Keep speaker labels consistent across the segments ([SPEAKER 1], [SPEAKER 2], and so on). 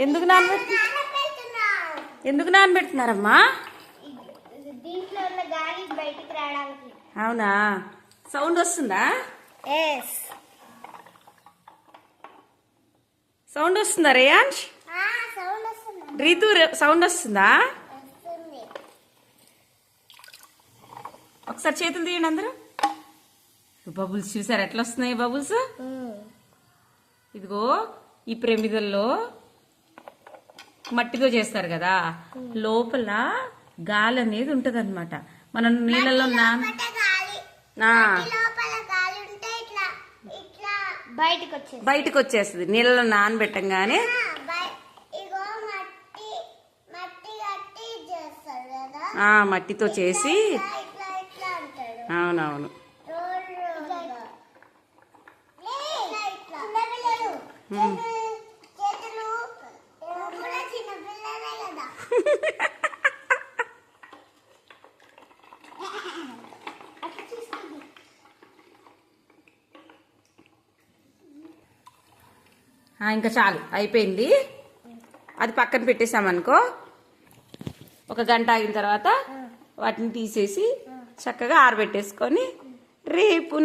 [SPEAKER 1] ఎందుకు నానబెడుతున్నారమ్మా? అవునా? సౌండ్ వస్తుందా? సౌండ్ వస్తుందా రేయాన్ష్? రీతు సౌండ్ వస్తుందా? ఒకసారి చేతులు తీయండి అందరూ. బబుల్స్ చూసారు ఎట్లా వస్తున్నాయి బబుల్స్? ఇదిగో ఈ ప్రమిదల్లో మట్టితో చేస్తారు కదా, లోపల గాలి అనేది ఉంటది అనమాట. మనం నీళ్ళలో బయటకు వచ్చేస్తుంది నీళ్ళలో నానబెట్టంగానే. మట్టితో చేసి, అవునవును. ఇంకా చాలు, అయిపోయింది. అది పక్కన పెట్టేసామనుకో, ఒక గంట ఆగిన తర్వాత వాటిని తీసేసి చక్కగా ఆరబెట్టేసుకొని రేపు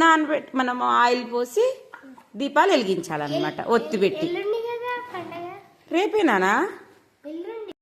[SPEAKER 1] మనం ఆయిల్ పోసి దీపాలు వెలిగించాలన్నమాట, ఒత్తి పెట్టి. రేపేనా?